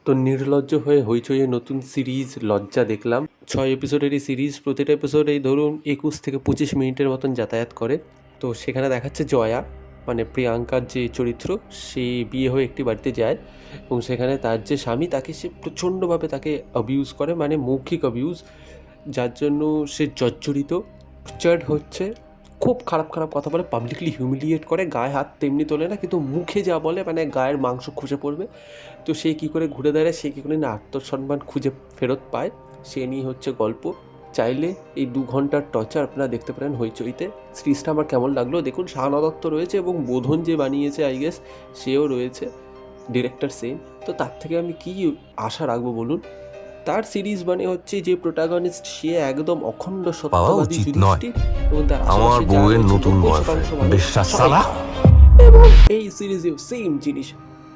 তো নির্লজ্জ হয়ে হইচইয়ের নতুন সিরিজ লজ্জা দেখলাম। 6 এপিসোডের এই সিরিজ, প্রতিটা এপিসোড এই ধরুন 21 থেকে 25 মিনিটের মতন যাতায়াত করে। তো সেখানে দেখাচ্ছে জয়া, মানে প্রিয়াঙ্কার যে চরিত্র, সে বিয়ে হয়ে একটি বাড়িতে যায় এবং সেখানে তার যে স্বামী তাকে সে প্রচণ্ডভাবে তাকে অ্যাবিউজ করে, মানে মৌখিক অ্যাবিউজ, যার জন্য সে জর্জরিত, টর্চার্ড হচ্ছে, খুব খারাপ খারাপ কথা বলে, পাবলিকলি হিউমিলিয়েট করে, গায়ে হাত তেমনি তোলে না, কিন্তু মুখে যা বলে মানে গায়ের মাংস খসে পড়বে। তো সে কী করে ঘুরে দাঁড়ায়, সে কী করে না আত্মসম্মান খুঁজে ফেরত পায়, সে নিয়ে হচ্ছে গল্প। চাইলে এই 2 ঘন্টার টর্চার আপনারা দেখতে পারেন হইচইতে। সিরিজটা আমার কেমন লাগলো দেখুন। শাহানা দত্ত রয়েছে এবং বোধন যে বানিয়েছে আই গেস সেও রয়েছে, ডিরেক্টর সেম। তো তার থেকে আমি কি আশা রাখবো বলুন? তার সিরিজ মানে হচ্ছে যে প্রোটাগনিস্ট সে একদম অখণ্ড পাওয়া সত্যবাদী উচিত নয়। যুধিষ্ঠির এবং তার আমার আশেপাশে যা বউয়ের রয়েছে নতুন 90% বয়ফ্রেন্ড মানুষ বিশ্বাস সবাই সালা। খারাপ। এবং এই সিরিজেও সেম জিনিস,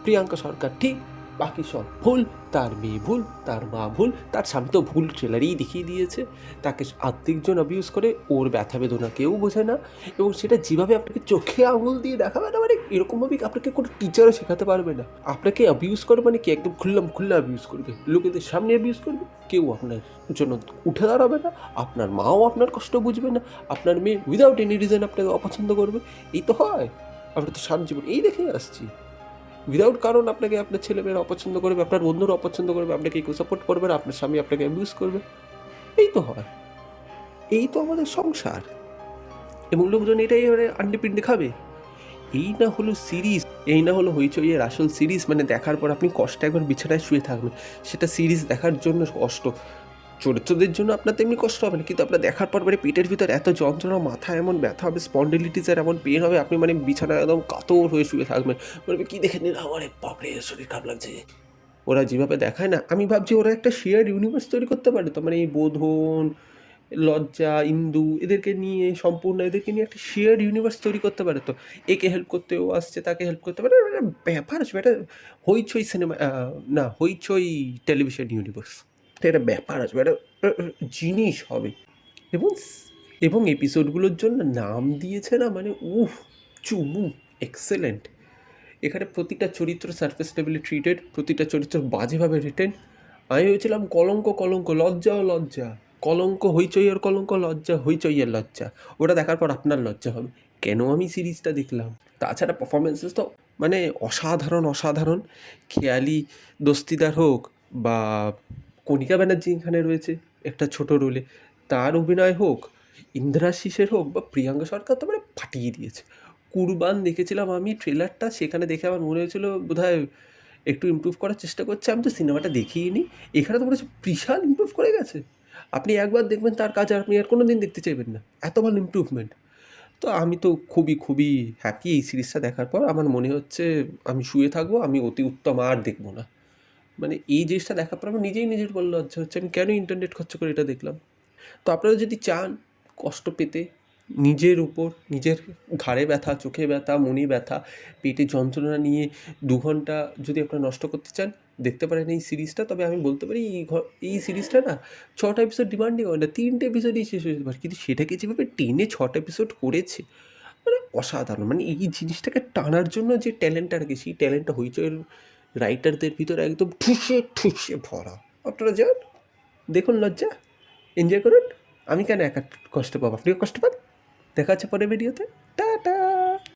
প্রিয়াঙ্কা সরকার ঠিক, বাকি সব ভুল, তার মেয়ে ভুল, তার মা ভুল, তার স্বামী তো ভুল ট্রেলারেই দেখিয়ে দিয়েছে, তাকে আত্মিকজন অ্যাবিউজ করে, ওর ব্যথা বেদনা কেউ বোঝে না এবং সেটা যেভাবে আপনাকে চোখে আঙুল দিয়ে দেখাবে না, মানে এরকমভাবে আপনাকে কোনো টিচারও শেখাতে পারবে না। আপনাকে অ্যাবিউজ করে মানে কি একদম খুল্লা অ্যাবিউজ করবে, লোকেদের সামনে অ্যাবিউজ করবে, কেউ আপনার জন্য উঠে দাঁড়াবে না, আপনার মাও আপনার কষ্ট বুঝবে না, আপনার মেয়ে উইদাউট এনি রিজন আপনাকে অপছন্দ করবে। এই তো হয়, আমরা তো সারা জীবন এই দেখে আসছি। উইদাউট কারণ আপনাকে আপনার ছেলেমেয়েরা অপছন্দ করবে, আপনার বন্ধুরা অপছন্দ করবে, আপনাকে কেউ সাপোর্ট করবে না, আপনার স্বামী আপনাকে অ্যাবিউজ করবে। এই তো হয়, এই তো আমাদের সংসার এবং লোকজন এটাই এবারে আন্ডিপিন্ডি খাবে। এই না হলো সিরিজ, এই না হলো হইচইয়ের আসল সিরিজ, মানে দেখার পর আপনি কষ্টে একবার বিছানায় শুয়ে থাকবেন। সেটা সিরিজ দেখার জন্য কষ্ট, চরিত্রদের জন্য আপনার তেমনি কষ্ট হবে না, কিন্তু আপনার দেখার পর মানে পেটের ভিতর এত যন্ত্রণা, মাথায় এমন ব্যথা হবে, স্পন্ডিলিটিসের এমন পেন হবে, আপনি মানে বিছানায় একদম কাতর হয়ে শুয়ে থাকবেন, বলবে কী দেখে নিলাম, আরে বাপরে শরীর খারাপ লাগছে। ওরা যেভাবে দেখায় না, আমি ভাবছি ওরা একটা শেয়ার ইউনিভার্স তৈরি করতে পারে তো, মানে এই বোধন, লজ্জা, ইন্দু এদেরকে নিয়ে, সম্পূর্ণ এদেরকে নিয়ে একটা শেয়ার ইউনিভার্স তৈরি করতে পারে তো। একে হেল্প করতেও আসছে, তাকে হেল্প করতে পারে, একটা ব্যাপার আসবে, একটা হইচই সিনেমা, না হইচই টেলিভিশন ইউনিভার্স, একটা ব্যাপার আসবে, একটা জিনিস হবে। এবং এবং এপিসোডগুলোর জন্য নাম দিয়েছে না, মানে উফ, চুমু, এক্সেলেন্ট। এখানে প্রতিটা চরিত্র সারফেস লেভেলে ট্রিটেড, প্রতিটা চরিত্র বাজেভাবে রিটেন। আমি ভেবেছিলাম কলঙ্ক কলঙ্ক, লজ্জা ও লজ্জা, কলঙ্ক হইচইয়ের কলঙ্ক, লজ্জা হইচইয়ের লজ্জা। ওটা দেখার পর আপনার লজ্জা হবে কেন আমি সিরিজটা দেখলাম। তাছাড়া পারফরমেন্সেস তো মানে অসাধারণ অসাধারণ। খেয়ালি দস্তিদার হোক বা কণিকা ব্যানার্জি এখানে রয়েছে একটা ছোট রোলে, তার অভিনয় হোক, ইন্দ্রাশিসের হোক বা প্রিয়াঙ্কা সরকার, তো মানে ফাটিয়ে দিয়েছে। কুরবান দেখেছিলাম আমি ট্রেলারটা, সেখানে দেখে আমার মনে হয়েছিল বোধহয় একটু ইমপ্রুভ করার চেষ্টা করছে, আমি তো সিনেমাটা দেখিনি। এখানে তো মনে হচ্ছে বিশাল ইমপ্রুভ করে গেছে। আপনি একবার দেখবেন তার কাজ, আপনি আর কোনো দিন দেখতে চাইবেন না, এত ভালো ইমপ্রুভমেন্ট। তো আমি তো খুবই খুবই হ্যাপি এই সিরিজটা দেখার পর। আমার মনে হচ্ছে আমি শুয়ে থাকবো, আমি অতি উত্তম আর দেখবো না। মানে এই জিনিসটা দেখার পর আমার নিজেই নিজের বলল লজ্জা হচ্ছে, আমি কেন ইন্টারনেট খরচ করে এটা দেখলাম। তো আপনারা যদি চান কষ্ট পেতে, নিজের উপর, নিজের ঘাড়ে ব্যথা, চোখে ব্যথা, মনে ব্যথা, পেটে যন্ত্রণা নিয়ে 2 ঘন্টা যদি আপনারা নষ্ট করতে চান, দেখতে পারেন এই সিরিজটা। তবে আমি বলতে পারি এই সিরিজটা না 6টা এপিসোড ডিমান্ডিং হয় না, 3টে এপিসোডেই শেষ হয়ে যেতে পারে, কিন্তু সেটাকে যেভাবে টেনে 6টা এপিসোড করেছে মানে অসাধারণ। মানে এই জিনিসটাকে টানার জন্য যে ট্যালেন্টটা রেখে, সেই ট্যালেন্টটা হইচইয়ের রাইটারদের ভিতরে একদম ঠুসে ঠুসে ভরা। আপনারা যান, দেখুন লজ্জা, এনজয় করুন। আমি কেন একা কষ্ট পাবো, আপনিও কষ্ট পান। দেখা হচ্ছে পরের ভিডিওতে। টাটা।